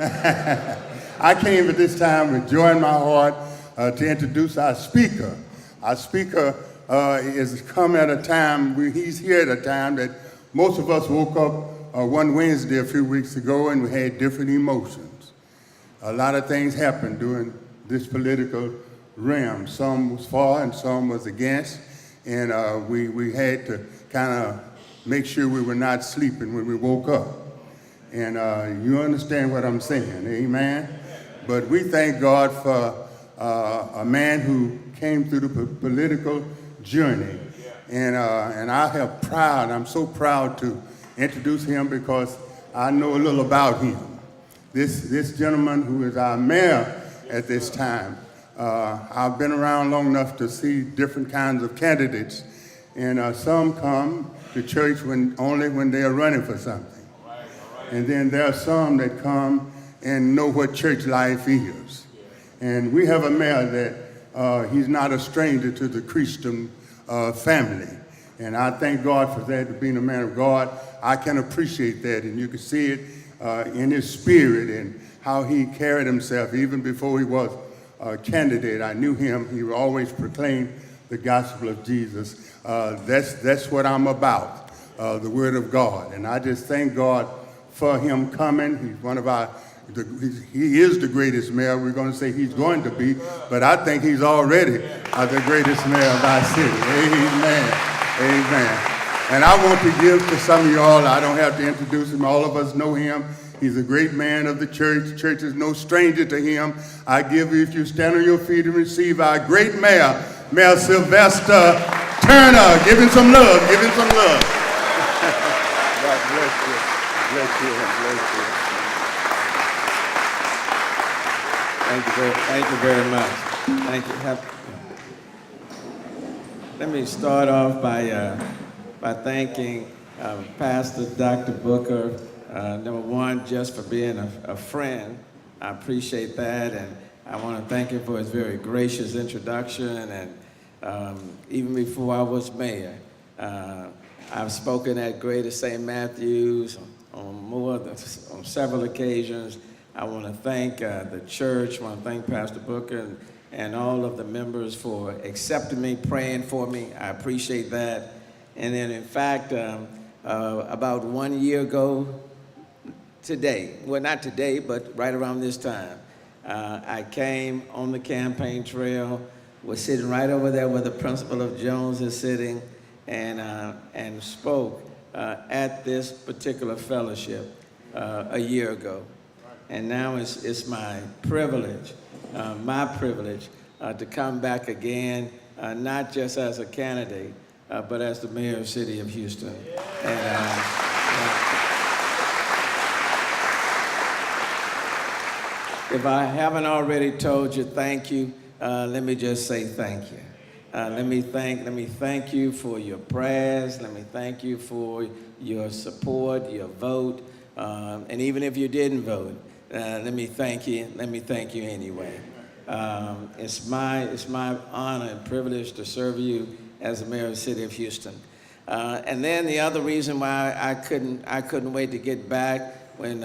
I came at this time with joy in my heart to introduce our speaker. Our speaker is come at a time, he's here at a time that most of us woke up one Wednesday a few weeks ago and we had different emotions. A lot of things happened during this political realm. Some was for and some was against, and we had to kind of make sure we were not sleeping when we woke up. And you understand what I'm saying, amen? But we thank God for a man who came through the political journey. And I'm so proud to introduce him because I know a little about him. This gentleman who is our mayor at this time, I've been around long enough to see different kinds of candidates, and some come to church only when they are running for something. And then there are some that come and know what church life is. And we have a mayor that he's not a stranger to the Christian family. And I thank God for that, being a man of God. I can appreciate that, and you can see it in his spirit and how he carried himself even before he was a candidate. I knew him. He would always proclaim the gospel of Jesus. That's what I'm about, the word of God. And I just thank God for him coming. He's one of he is the greatest mayor. We're going to say he's going to be, but I think he's already the greatest mayor of our city. Amen. Amen. And I want to give to some of y'all, I don't have to introduce him, all of us know him. He's a great man of the church. Church is no stranger to him. I give you, if you stand on your feet and receive our great mayor, Mayor Sylvester Turner. Give him some love. Give him some love. God bless you. Bless you. Bless you. Thank you very much. Thank you. Let me start off by thanking Pastor Dr. Booker, number one, just for being a friend. I appreciate that, and I want to thank him for his very gracious introduction. And even before I was mayor, I've spoken at Greater St. Matthews on several occasions. I want to thank the church. I want to thank Pastor Booker and all of the members for accepting me, praying for me. I appreciate that. And then, in fact, about 1 year ago today, well, not today, but right around this time, I came on the campaign trail, was sitting right over there where the principal of Jones is sitting, and spoke at this particular fellowship a year ago. And now it's my privilege to come back again, not just as a candidate, but as the mayor of the city of Houston. And, if I haven't already told you thank you, let me just say thank you. Let me thank you for your prayers. Let me thank you for your support, your vote, and even if you didn't vote, let me thank you. Let me thank you anyway. It's my honor and privilege to serve you as the mayor of the city of Houston. And then the other reason why I couldn't wait to get back when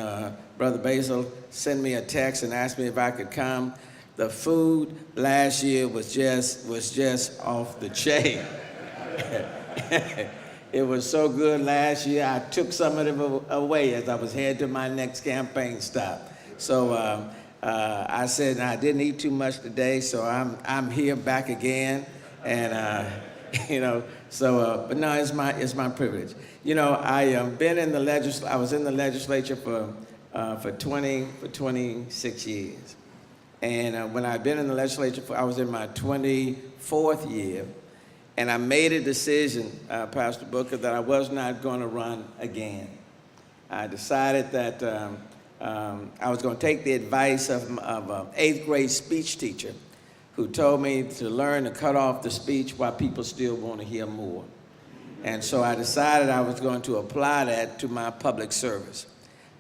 Brother Basil sent me a text and asked me if I could come. The food last year was just off the chain. It was so good last year. I took some of it away as I was headed to my next campaign stop. So I said I didn't eat too much today, so I'm here back again, and but no, it's my privilege. You know, I was in the legislature for 26 years, and when I've been in the legislature I was in my 24th year, and I made a decision, Pastor Booker, that I was not going to run again. I decided that I was going to take the advice of an 8th grade speech teacher who told me to learn to cut off the speech while people still want to hear more. And so I decided I was going to apply that to my public service.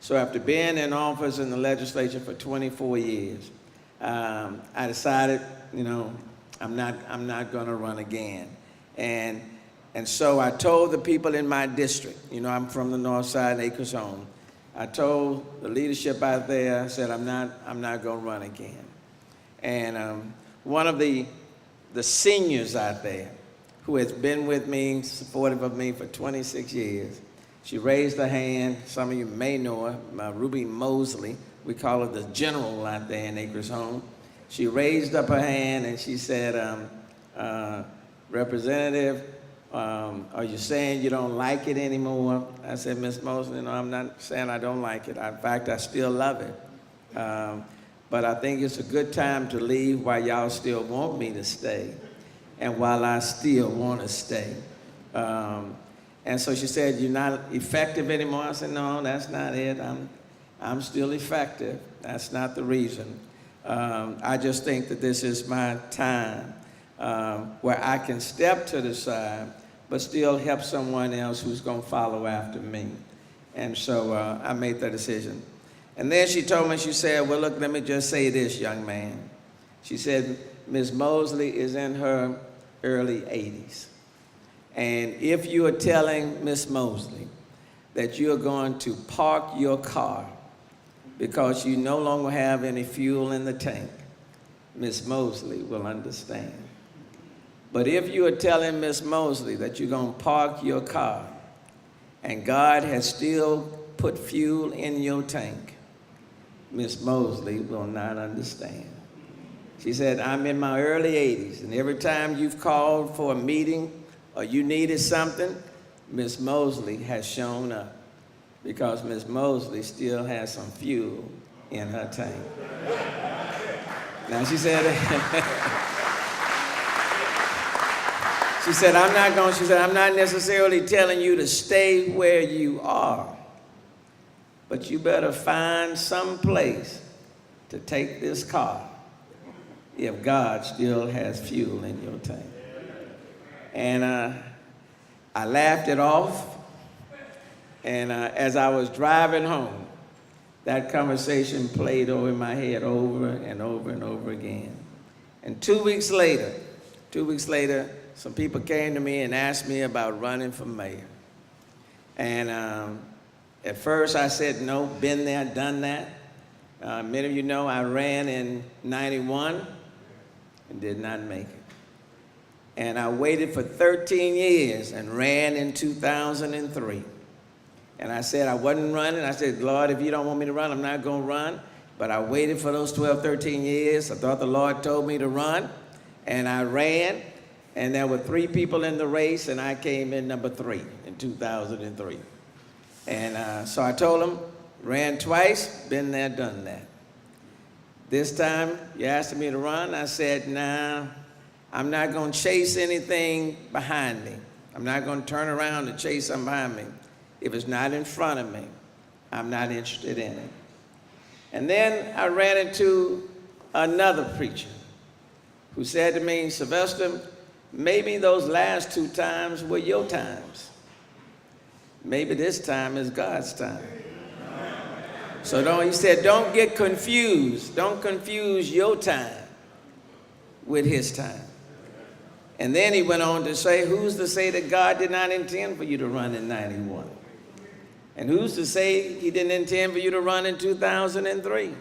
So after being in office in the legislature for 24 years, I decided, I'm not going to run again. And so I told the people in my district, I'm from the north side, Acres Home, I told the leadership out there, I said, I'm not going to run again. And one of the seniors out there who has been with me, supportive of me for 26 years, she raised her hand. Some of you may know her, Ruby Mosley. We call her the general out there in Acres Home. She raised up her hand and she said, Representative, are you saying you don't like it anymore? I said, Miss Mosley, no, I'm not saying I don't like it. In fact, I still love it. But I think it's a good time to leave while y'all still want me to stay and while I still want to stay. And so she said, you're not effective anymore? I said, no, that's not it. I'm still effective. That's not the reason. I just think that this is my time where I can step to the side but still help someone else who's going to follow after me. And so I made that decision. And then she told me, she said, well, look, let me just say this, young man. She said, Ms. Mosley is in her early 80s. And if you are telling Ms. Mosley that you're going to park your car because you no longer have any fuel in the tank, Ms. Mosley will understand. But if you are telling Ms. Mosley that you're going to park your car and God has still put fuel in your tank, Ms. Mosley will not understand. She said, I'm in my early 80s, and every time you've called for a meeting or you needed something, Ms. Mosley has shown up because Ms. Mosley still has some fuel in her tank. Now she said, I'm not necessarily telling you to stay where you are, but you better find some place to take this car if God still has fuel in your tank. And I laughed it off, and as I was driving home, that conversation played over in my head over and over and over again. And 2 weeks later, some people came to me and asked me about running for mayor. And at first I said no, been there, done that. Many of you know I ran in 91 and did not make it. And I waited for 13 years and ran in 2003. And I said I wasn't running. I said, Lord, if you don't want me to run, I'm not going to run. But I waited for those 12, 13 years. I thought the Lord told me to run. And I ran. And there were 3 people in the race, and I came in number 3 in 2003. And so I told him, ran twice, been there, done that. This time, you asked me to run. I said, nah, I'm not going to chase anything behind me. I'm not going to turn around and chase something behind me. If it's not in front of me, I'm not interested in it. And then I ran into another preacher who said to me, Sylvester, maybe those last 2 times were your times. Maybe this time is God's time. So he said, don't get confused. Don't confuse your time with his time. And then he went on to say, who's to say that God did not intend for you to run in 91? And who's to say he didn't intend for you to run in 2003?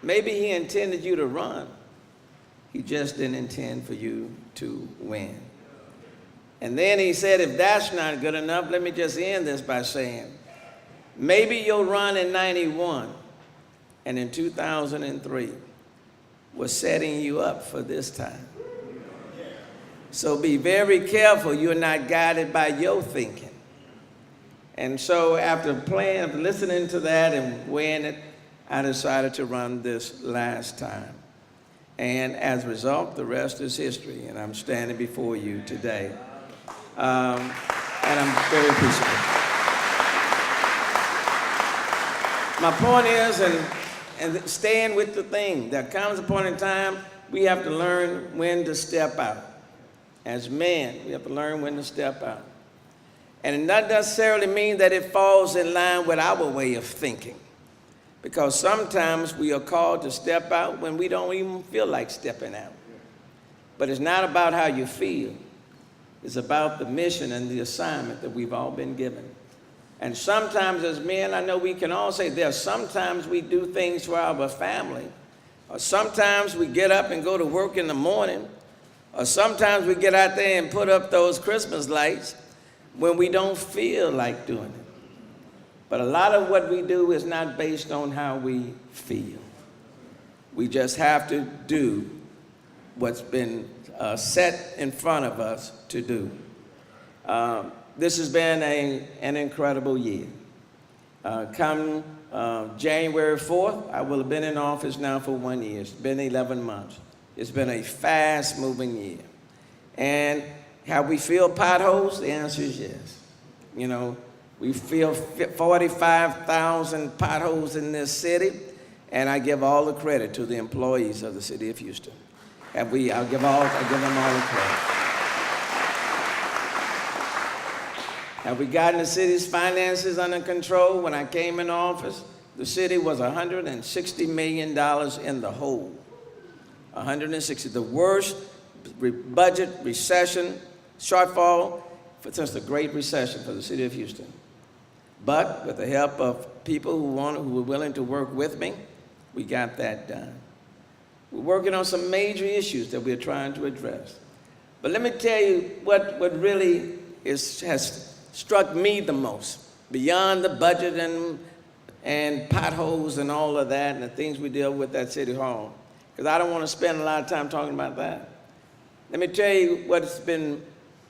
Maybe he intended you to run. He just didn't intend for you to win. And then he said, if that's not good enough, let me just end this by saying, maybe you'll run in 91 and in 2003 was setting you up for this time. So be very careful you're not guided by your thinking. And so after listening to that and weighing it, I decided to run this last time. And as a result, the rest is history, and I'm standing before you today. And I'm very appreciative. My point is, and staying with the thing, there comes a point in time we have to learn when to step out. As men, we have to learn when to step out. And it doesn't necessarily mean that it falls in line with our way of thinking. Because sometimes we are called to step out when we don't even feel like stepping out. But it's not about how you feel. It's about the mission and the assignment that we've all been given. And sometimes as men, I know we can all say there's sometimes we do things for our family. Or sometimes we get up and go to work in the morning. Or sometimes we get out there and put up those Christmas lights when we don't feel like doing it. But a lot of what we do is not based on how we feel. We just have to do what's been set in front of us to do. This has been an incredible year. Come January 4th, I will have been in office now for 1 year. It's been 11 months. It's been a fast-moving year. And have we filled potholes? The answer is yes. You know, we filled 45,000 potholes in this city, and I give all the credit to the employees of the city of Houston. I give them all the credit. Have we gotten the city's finances under control? When I came in office, the city was $160 million in the hole. 160, the worst budget recession shortfall since the Great Recession for the city of Houston. But with the help of people who were willing to work with me, we got that done. We're working on some major issues that we're trying to address. But let me tell you what really has struck me the most, beyond the budget and potholes and all of that and the things we deal with at City Hall, because I don't want to spend a lot of time talking about that. Let me tell you what's been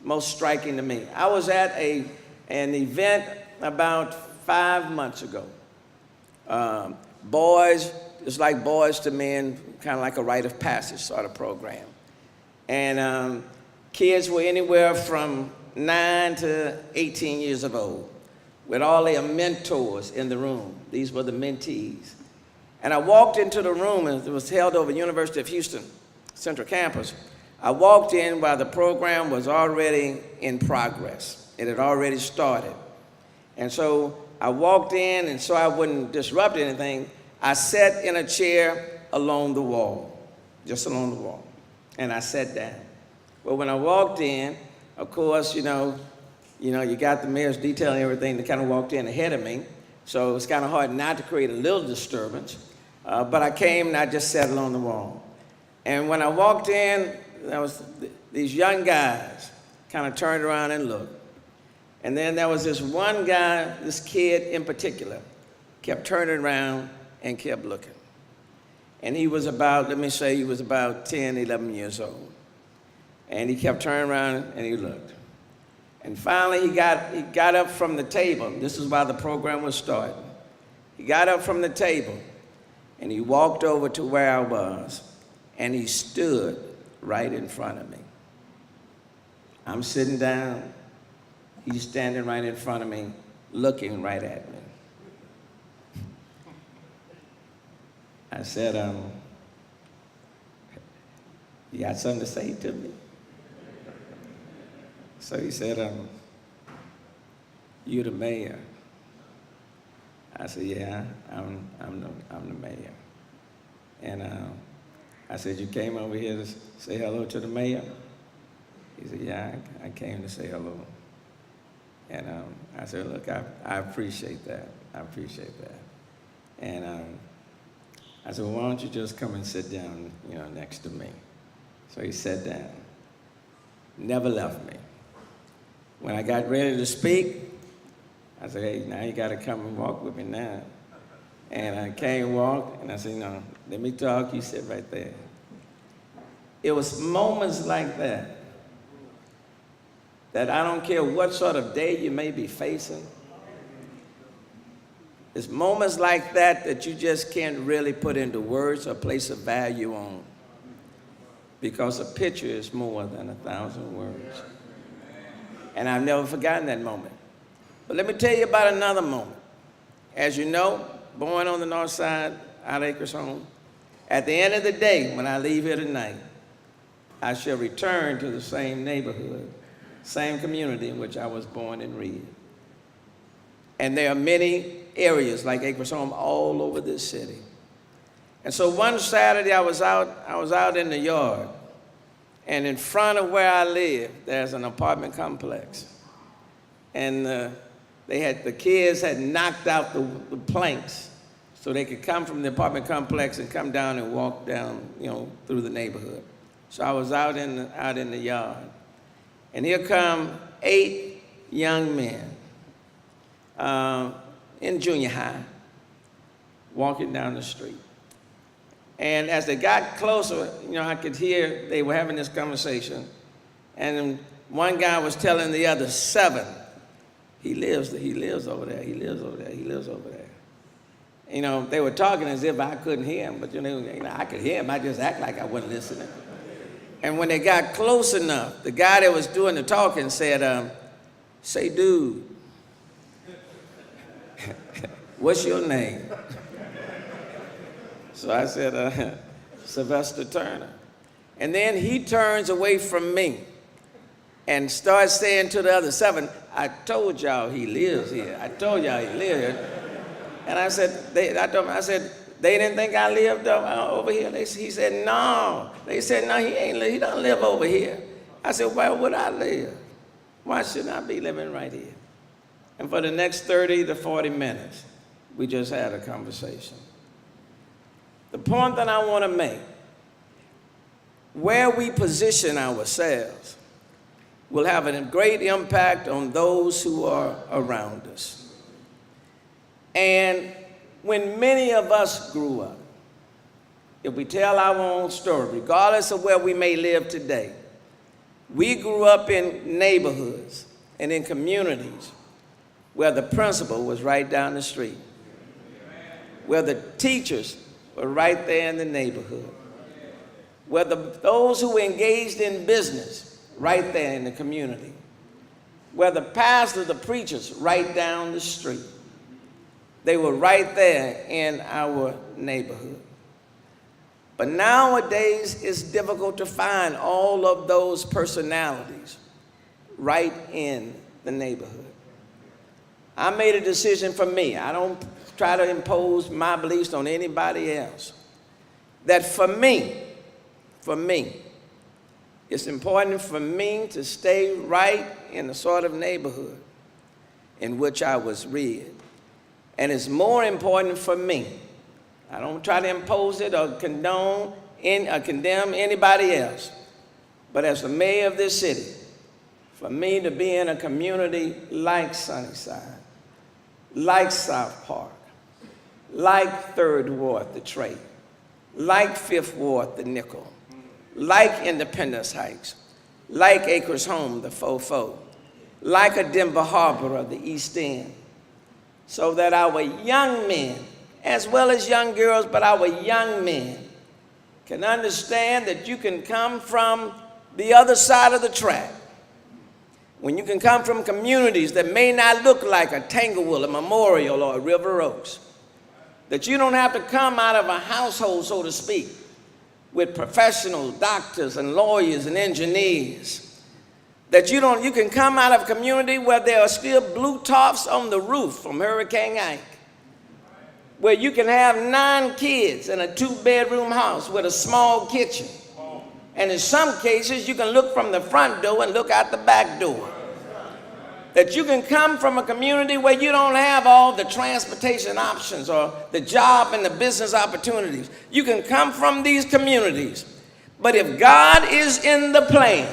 most striking to me. I was at an event about 5 months ago. Boys, it's like Boys to Men, kind of like a rite of passage sort of program. And kids were anywhere from 9 to 18 years of old, with all their mentors in the room. These were the mentees. And I walked into the room, and it was held over University of Houston Central Campus. I walked in while the program was already in progress. It had already started. And so I walked in, and so I wouldn't disrupt anything, I sat in a chair along the wall, just along the wall, and I sat down. Well, when I walked in, of course, you got the mayor's detailing everything that kind of walked in ahead of me, so it's kind of hard not to create a little disturbance. But I came and I just sat along the wall. And when I walked in, there was these young guys kind of turned around and looked. And then there was this one guy, this kid in particular, kept turning around and kept looking. And he was about, let me say, he was about 10, 11 years old. And he kept turning around and he looked. And finally he got up from the table. This is while the program was starting. He got up from the table and he walked over to where I was and he stood right in front of me. I'm sitting down, he's standing right in front of me, looking right at me. I said, you got something to say to me? So he said, you the mayor? I said, yeah, I'm the mayor. And I said, you came over here to say hello to the mayor? He said, yeah, I came to say hello. And I said, look, I appreciate that. I appreciate that. And I said, well, why don't you just come and sit down, next to me? So he sat down, never left me. When I got ready to speak, I said, hey, now you got to come and walk with me now. And I came and walked, and I said, no, let me talk, you sit right there. It was moments like that I don't care what sort of day you may be facing. It's moments like that you just can't really put into words or place a value on, because a picture is more than 1,000 words. And I've never forgotten that moment. But let me tell you about another moment. As you know, born on the north side, out of Acres Home, at the end of the day, when I leave here tonight, I shall return to the same neighborhood, same community in which I was born and reared. And there are many areas like Acres Home all over this city. And so one Saturday I was out in the yard, and in front of where I live, there's an apartment complex. And The kids had knocked out the planks so they could come from the apartment complex and come down and walk down, through the neighborhood. So I was out in the yard, and here come 8 young men in junior high walking down the street. And as they got closer, I could hear they were having this conversation, and one guy was telling the other 7, he lives over there, he lives over there, he lives over there. They were talking as if I couldn't hear him, but I could hear him, I just act like I wasn't listening. And when they got close enough, the guy that was doing the talking said, say, dude, what's your name? So I said, Sylvester Turner. And then he turns away from me and starts saying to the other 7, I told y'all he lives here. I told y'all he lives here. And I said, they didn't think I lived over here. He said, no. They said, no, he don't live over here. I said, where would I live? Why shouldn't I be living right here? And for the next 30 to 40 minutes, we just had a conversation. The point that I want to make, where we position ourselves will have a great impact on those who are around us. And when many of us grew up, if we tell our own story, regardless of where we may live today, we grew up in neighborhoods and in communities where the principal was right down the street, where the teachers were right there in the neighborhood, where those who were engaged in business right there in the community, where the pastors, the preachers right down the street. They were right there in our neighborhood. But nowadays, it's difficult to find all of those personalities right in the neighborhood. I made a decision for me. I don't try to impose my beliefs on anybody else. That for me, it's important for me to stay right in the sort of neighborhood in which I was reared. And it's more important for me. I don't try to impose it or condemn anybody else. But as the mayor of this city, for me to be in a community like Sunnyside, like South Park, like 3rd Ward, the Trade, like 5th Ward, the Nickel, like Independence Heights, like Acres Home, the Fofo, like a Denver Harbor of the East End, so that our young men, as well as young girls, but our young men, can understand that you can come from the other side of the track. When you can come from communities that may not look like a Tanglewood, a Memorial, or a River Oaks, that you don't have to come out of a household, so to speak, with professionals, doctors and lawyers and engineers, that you can come out of a community where there are still blue tops on the roof from Hurricane Ike, where you can have 9 kids in a 2-bedroom house with a small kitchen. And in some cases, you can look from the front door and look out the back door. That you can come from a community where you don't have all the transportation options or the job and the business opportunities. You can come from these communities. But if God is in the plan,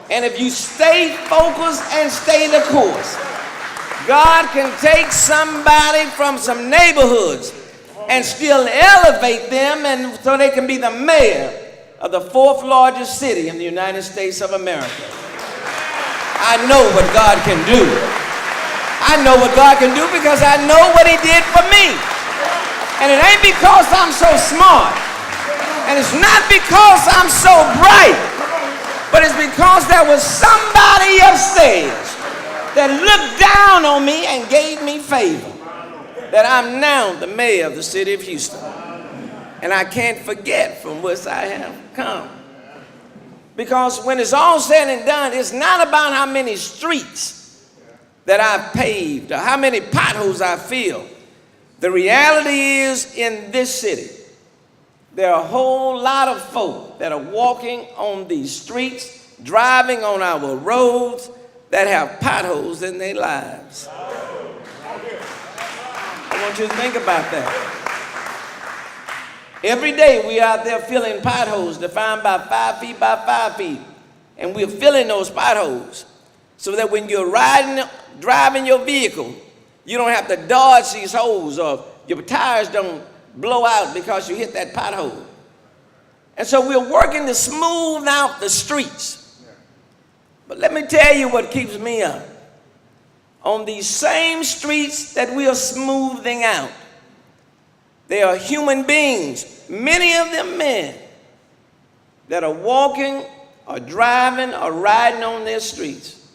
and if you stay focused and stay the course, God can take somebody from some neighborhoods and still elevate them, and so they can be the mayor of the 4th largest city in the United States of America. I know what God can do. I know what God can do because I know what he did for me. And it ain't because I'm so smart. And it's not because I'm so bright. But it's because there was somebody upstairs that looked down on me and gave me favor, that I'm now the mayor of the city of Houston. And I can't forget from whence I have come. Because when it's all said and done, it's not about how many streets that I've paved or how many potholes I fill. The reality is, in this city, there are a whole lot of folk that are walking on these streets, driving on our roads, that have potholes in their lives. I want you to think about that. Every day we out there filling potholes defined by 5 feet by 5 feet. And we're filling those potholes so that when you're driving your vehicle, you don't have to dodge these holes or your tires don't blow out because you hit that pothole. And so we're working to smooth out the streets. But let me tell you what keeps me up. On these same streets that we are smoothing out, there are human beings, many of them men, that are walking or driving or riding on their streets,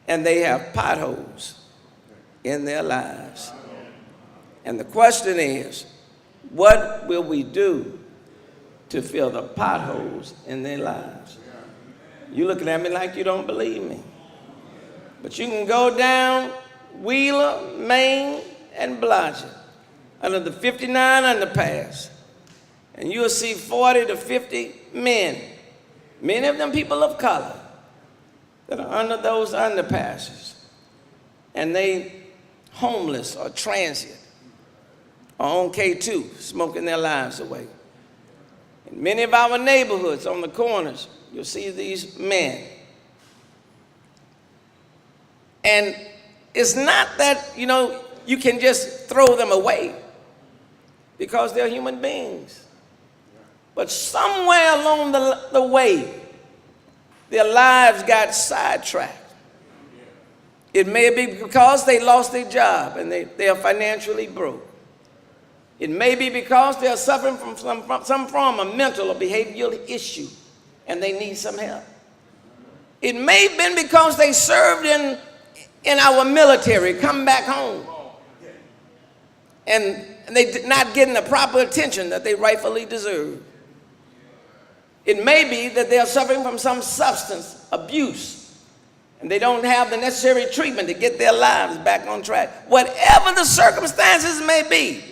and they have potholes in their lives. And the question is, what will we do to fill the potholes in their lives? You're looking at me like you don't believe me. But you can go down Wheeler, Main, and Blodgett under the 59 underpass, and you'll see 40 to 50 men, many of them people of color, that are under those underpasses, and they homeless or transient or on K2, smoking their lives away. In many of our neighborhoods on the corners, you'll see these men. And it's not that, you can just throw them away because they're human beings. But somewhere along the way, their lives got sidetracked. It may be because they lost their job and they are financially broke. It may be because they are suffering from some form of mental or behavioral issue and they need some help. It may have been because they served in our military, come back home, and they did not getting the proper attention that they rightfully deserve. It may be that they are suffering from some substance abuse and they don't have the necessary treatment to get their lives back on track. Whatever the circumstances may be,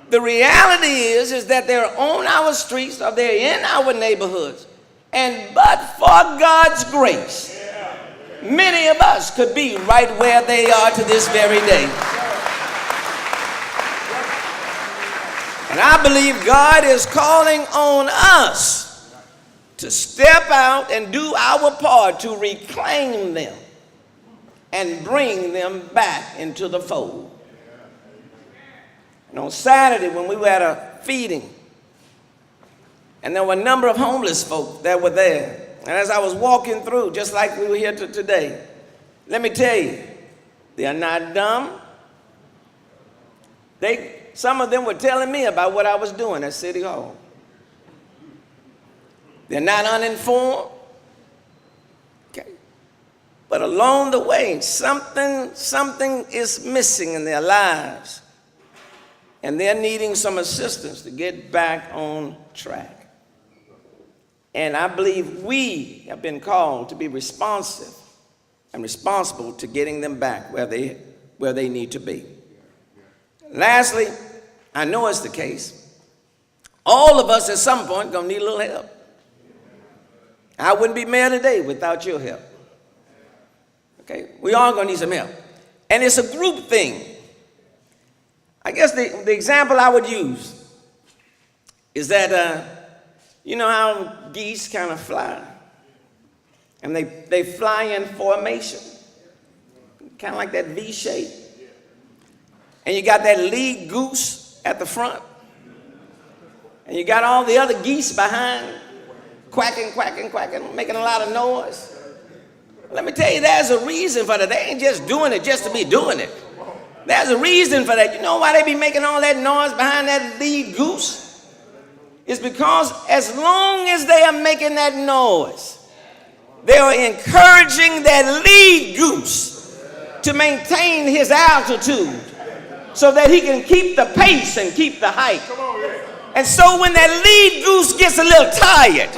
the reality is that they're on our streets or they're in our neighborhoods. And but for God's grace, many of us could be right where they are to this very day. And I believe God is calling on us to step out and do our part to reclaim them and bring them back into the fold. And on Saturday, when we were at a feeding, and there were a number of homeless folk that were there, and as I was walking through, just like we were here today, let me tell you, they are not dumb. Some of them were telling me about what I was doing at City Hall. They're not uninformed. Okay. But along the way, something is missing in their lives. And they're needing some assistance to get back on track. And I believe we have been called to be responsive and responsible to getting them back where they need to be. Lastly, I know it's the case. All of us at some point gonna need a little help. I wouldn't be mayor today without your help. Okay, we all gonna need some help. And it's a group thing. I guess the example I would use is that, you know how geese kind of fly? And they fly in formation, kind of like that V shape. And you got that lead goose at the front. And you got all the other geese behind, quacking, quacking, quacking, making a lot of noise. Let me tell you, there's a reason for that. They ain't just doing it just to be doing it. There's a reason for that. You know why they be making all that noise behind that lead goose? It's because as long as they are making that noise, they are encouraging that lead goose to maintain his altitude so that he can keep the pace and keep the height. And so when that lead goose gets a little tired,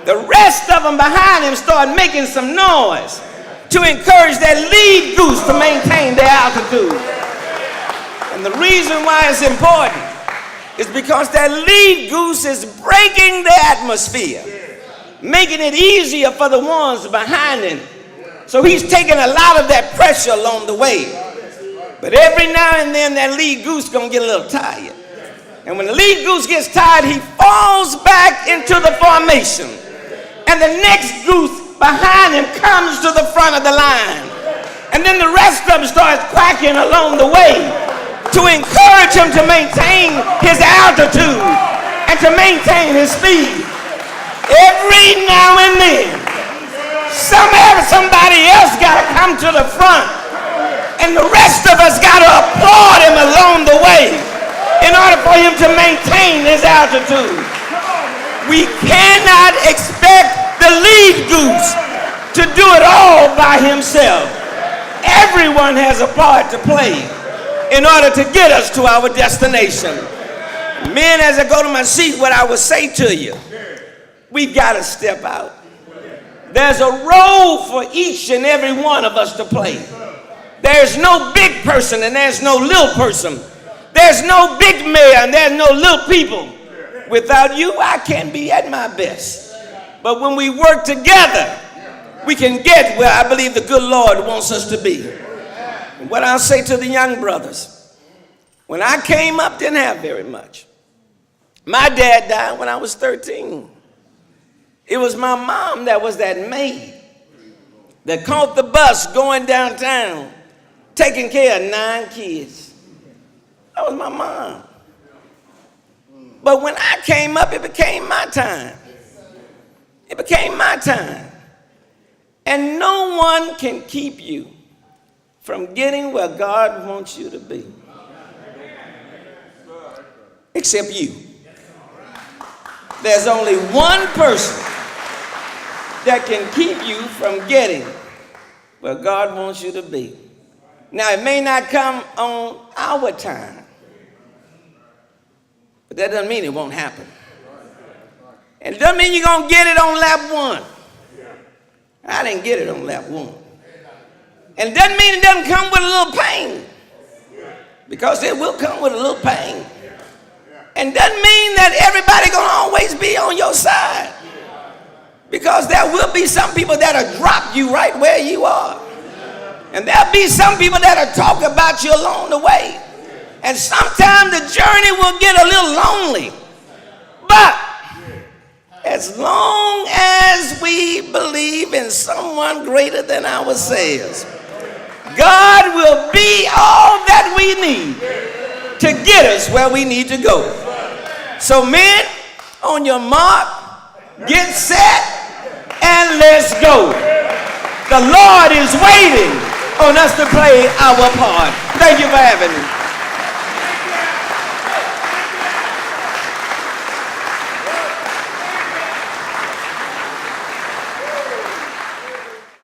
the rest of them behind him start making some noise to encourage that lead goose to maintain their altitude. And the reason why it's important is because that lead goose is breaking the atmosphere, making it easier for the ones behind him So he's taking a lot of that pressure along the way. But every now and then that lead goose gonna get a little tired. And when the lead goose gets tired, he falls back into the formation. And the next goose behind him comes to the front of the line. And then the rest of them starts quacking along the way to encourage him to maintain his altitude and to maintain his speed. Every now and then, somebody else got to come to the front, and the rest of us got to applaud him along the way in order for him to maintain his altitude. We cannot expect the lead goose to do it all by himself. Everyone has a part to play in order to get us to our destination. Men, as I go to my seat, what I would say to you, we've got to step out. There's a role for each and every one of us to play. There's no big person and there's no little person. There's no big mayor and there's no little people. Without you, I can't be at my best. But when we work together, we can get where I believe the good Lord wants us to be. And what I'll say to the young brothers, when I came up, didn't have very much. My dad died when I was 13. It was my mom that was that maid that caught the bus going downtown, taking care of 9 kids. That was my mom. But when I came up, it became my time. It became my time. And no one can keep you from getting where God wants you to be. Except you. There's only one person that can keep you from getting where God wants you to be. Now, it may not come on our time, but that doesn't mean it won't happen. And it doesn't mean you're going to get it on lap 1. I didn't get it on lap 1. And it doesn't mean it doesn't come with a little pain, because it will come with a little pain. And doesn't mean that everybody going to always be on your side, because there will be some people that'll drop you right where you are. And there'll be some people that'll talk about you along the way. And sometimes the journey will get a little lonely. But as long as we believe in someone greater than ourselves, God will be all that we need to get us where we need to go. So men, on your mark, get set, and let's go. The Lord is waiting on us to play our part. Thank you for having me.